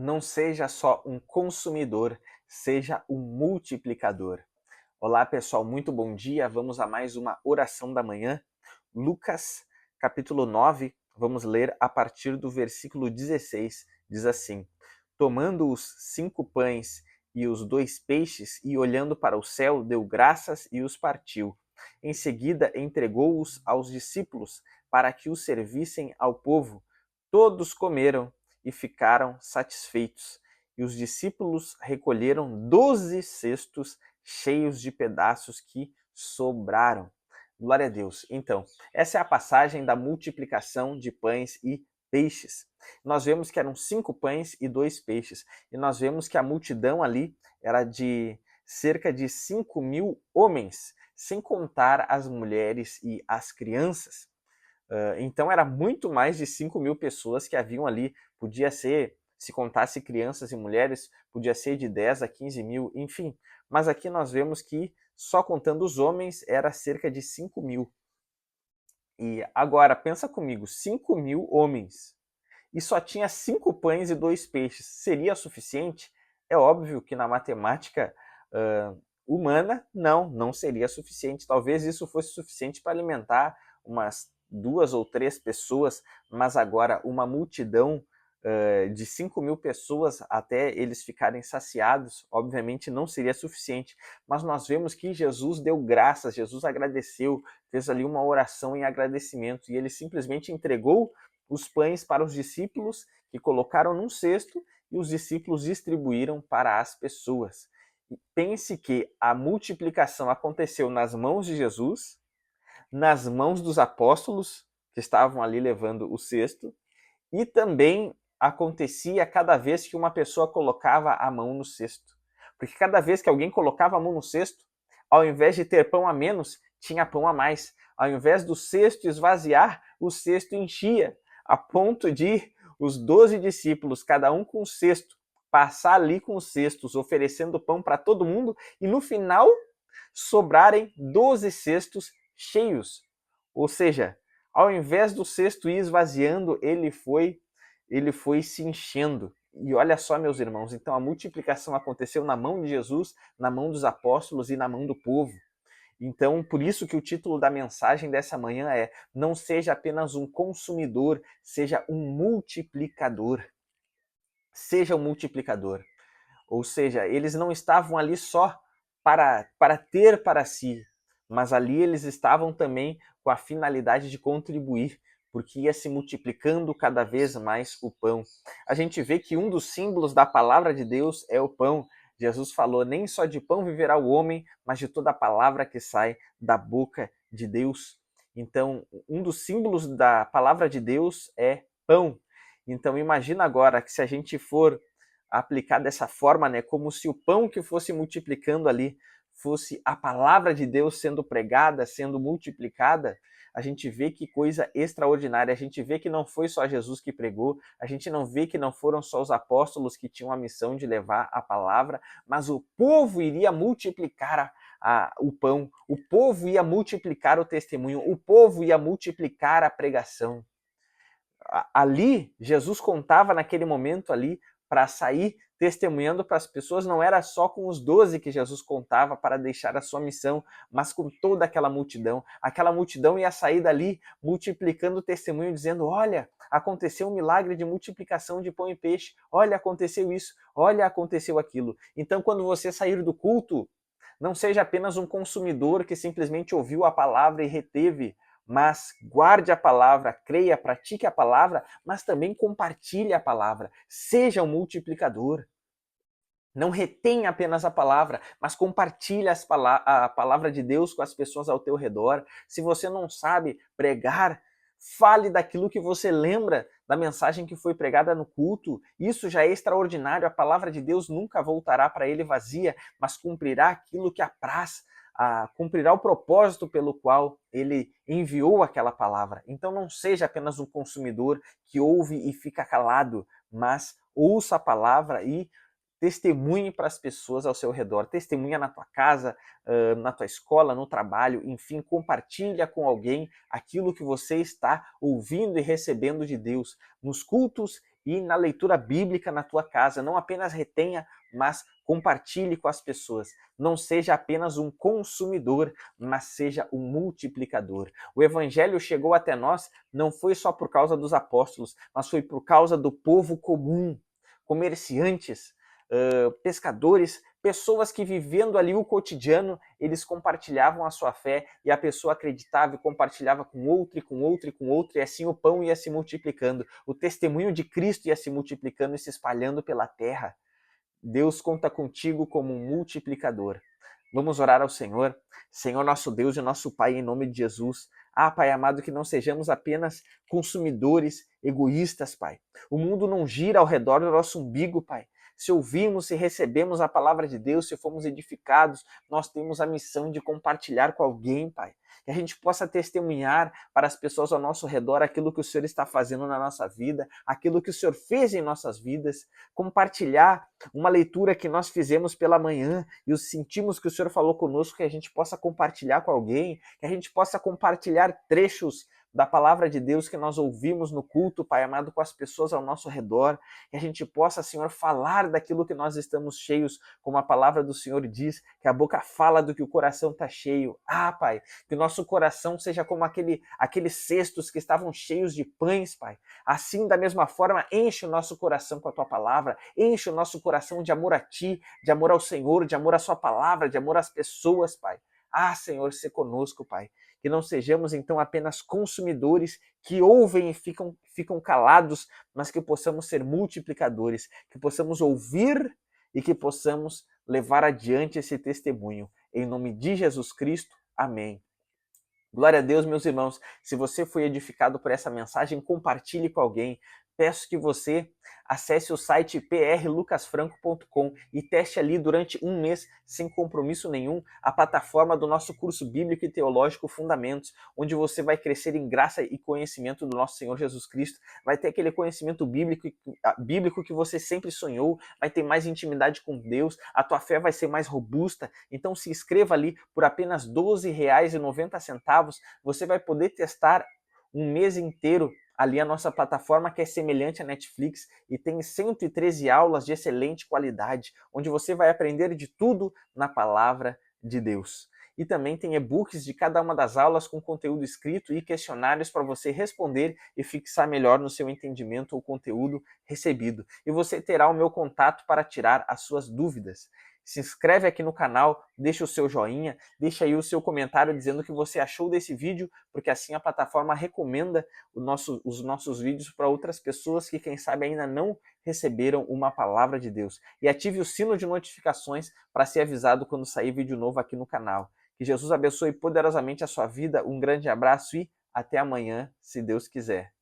Não seja só um consumidor, seja um multiplicador. Olá, pessoal, muito bom dia. Vamos a mais uma oração da manhã. Lucas, capítulo 9, vamos ler a partir do versículo 16. Diz assim: Tomando os 5 pães e os 2 peixes, e olhando para o céu, deu graças e os partiu. Em seguida, entregou-os aos discípulos para que os servissem ao povo. Todos comeram e ficaram satisfeitos. E os discípulos recolheram 12 cestos cheios de pedaços que sobraram. Glória a Deus. Então, essa é a passagem da multiplicação de pães e peixes. Nós vemos que eram 5 pães e 2 peixes. E nós vemos que a multidão ali era de cerca de 5.000 homens, sem contar as mulheres e as crianças. Então era muito mais de 5.000 pessoas que haviam ali. Podia ser, se contasse crianças e mulheres, podia ser de 10 a 15 mil, enfim. Mas aqui nós vemos que só contando os homens era cerca de 5.000. E agora, pensa comigo, 5.000 homens. E só tinha 5 pães e 2 peixes. Seria suficiente? É óbvio que na matemática humana, não seria suficiente. Talvez isso fosse suficiente para alimentar umas 2 ou 3 pessoas, mas agora uma multidão de 5.000 pessoas até eles ficarem saciados, obviamente não seria suficiente. Mas nós vemos que Jesus deu graças, Jesus agradeceu, fez ali uma oração em agradecimento e ele simplesmente entregou os pães para os discípulos, que colocaram num cesto e os discípulos distribuíram para as pessoas. E pense que a multiplicação aconteceu nas mãos de Jesus, nas mãos dos apóstolos, que estavam ali levando o cesto, e também acontecia cada vez que uma pessoa colocava a mão no cesto. Porque cada vez que alguém colocava a mão no cesto, ao invés de ter pão a menos, tinha pão a mais. Ao invés do cesto esvaziar, o cesto enchia, a ponto de os 12 discípulos, cada um com um cesto, passar ali com os cestos, oferecendo pão para todo mundo, e no final sobrarem 12 cestos cheios. Ou seja, ao invés do cesto ir esvaziando, ele foi se enchendo. E olha só, meus irmãos, então a multiplicação aconteceu na mão de Jesus, na mão dos apóstolos e na mão do povo. Então, por isso que o título da mensagem dessa manhã é: não seja apenas um consumidor, seja um multiplicador. Seja um multiplicador. Ou seja, eles não estavam ali só para ter para si, mas ali eles estavam também com a finalidade de contribuir, porque ia se multiplicando cada vez mais o pão. A gente vê que um dos símbolos da palavra de Deus é o pão. Jesus falou: nem só de pão viverá o homem, mas de toda a palavra que sai da boca de Deus. Então, um dos símbolos da palavra de Deus é pão. Então, imagina agora que se a gente for aplicar dessa forma, né, como se o pão que fosse multiplicando ali fosse a palavra de Deus sendo pregada, sendo multiplicada, a gente vê que coisa extraordinária. A gente vê que não foi só Jesus que pregou, a gente não vê que não foram só os apóstolos que tinham a missão de levar a palavra, mas o povo iria multiplicar o pão, o povo ia multiplicar o testemunho, o povo ia multiplicar a pregação. Ali, Jesus contava naquele momento ali para sair testemunhando para as pessoas, não era só com os 12 que Jesus contava para deixar a sua missão, mas com toda aquela multidão. Aquela multidão ia sair dali multiplicando o testemunho, dizendo: olha, aconteceu um milagre de multiplicação de pão e peixe, olha, aconteceu isso, olha, aconteceu aquilo. Então, quando você sair do culto, não seja apenas um consumidor que simplesmente ouviu a palavra e reteve, mas guarde a palavra, creia, pratique a palavra, mas também compartilhe a palavra. Seja um multiplicador. Não retenha apenas a palavra, mas compartilhe a palavra de Deus com as pessoas ao teu redor. Se você não sabe pregar, fale daquilo que você lembra da mensagem que foi pregada no culto. Isso já é extraordinário. A palavra de Deus nunca voltará para ele vazia, mas cumprirá aquilo que apraz, cumprirá o propósito pelo qual ele enviou aquela palavra. Então não seja apenas um consumidor que ouve e fica calado, mas ouça a palavra e testemunhe para as pessoas ao seu redor. Testemunha na tua casa, na tua escola, no trabalho, enfim, compartilha com alguém aquilo que você está ouvindo e recebendo de Deus, nos cultos e na leitura bíblica na tua casa. Não apenas retenha, mas compartilhe com as pessoas. Não seja apenas um consumidor, mas seja um multiplicador. O evangelho chegou até nós não foi só por causa dos apóstolos, mas foi por causa do povo comum, comerciantes, pescadores, pessoas que vivendo ali o cotidiano, eles compartilhavam a sua fé e a pessoa acreditava e compartilhava com outro, e com outro, e com outro, e assim o pão ia se multiplicando. O testemunho de Cristo ia se multiplicando e se espalhando pela terra. Deus conta contigo como um multiplicador. Vamos orar ao Senhor. Senhor nosso Deus e nosso Pai, em nome de Jesus. Pai amado, que não sejamos apenas consumidores egoístas, Pai. O mundo não gira ao redor do nosso umbigo, Pai. Se ouvimos, se recebemos a palavra de Deus, se fomos edificados, nós temos a missão de compartilhar com alguém, Pai. Que a gente possa testemunhar para as pessoas ao nosso redor aquilo que o Senhor está fazendo na nossa vida, aquilo que o Senhor fez em nossas vidas, compartilhar uma leitura que nós fizemos pela manhã e sentimos que o Senhor falou conosco, que a gente possa compartilhar com alguém, que a gente possa compartilhar trechos da palavra de Deus que nós ouvimos no culto, Pai amado, com as pessoas ao nosso redor, que a gente possa, Senhor, falar daquilo que nós estamos cheios, como a palavra do Senhor diz, que a boca fala do que o coração está cheio. Pai, que o nosso coração seja como aqueles cestos que estavam cheios de pães, Pai. Assim, da mesma forma, enche o nosso coração com a Tua palavra, enche o nosso coração de amor a Ti, de amor ao Senhor, de amor à Sua palavra, de amor às pessoas, Pai. Senhor, se conosco, Pai. Que não sejamos, então, apenas consumidores que ouvem e ficam calados, mas que possamos ser multiplicadores, que possamos ouvir e que possamos levar adiante esse testemunho. Em nome de Jesus Cristo, amém. Glória a Deus, meus irmãos. Se você foi edificado por essa mensagem, compartilhe com alguém. Peço que você acesse o site prlucasfranco.com e teste ali durante um mês, sem compromisso nenhum, a plataforma do nosso curso bíblico e teológico Fundamentos, onde você vai crescer em graça e conhecimento do nosso Senhor Jesus Cristo, vai ter aquele conhecimento bíblico que você sempre sonhou, vai ter mais intimidade com Deus, a tua fé vai ser mais robusta. Então se inscreva ali por apenas R$ 12,90, você vai poder testar um mês inteiro ali a nossa plataforma, que é semelhante à Netflix e tem 113 aulas de excelente qualidade, onde você vai aprender de tudo na palavra de Deus. E também tem e-books de cada uma das aulas com conteúdo escrito e questionários para você responder e fixar melhor no seu entendimento o conteúdo recebido. E você terá o meu contato para tirar as suas dúvidas. Se inscreve aqui no canal, deixa o seu joinha, deixa aí o seu comentário dizendo o que você achou desse vídeo, porque assim a plataforma recomenda os nossos vídeos para outras pessoas que, quem sabe, ainda não receberam uma palavra de Deus. E ative o sino de notificações para ser avisado quando sair vídeo novo aqui no canal. Que Jesus abençoe poderosamente a sua vida, um grande abraço e até amanhã, se Deus quiser.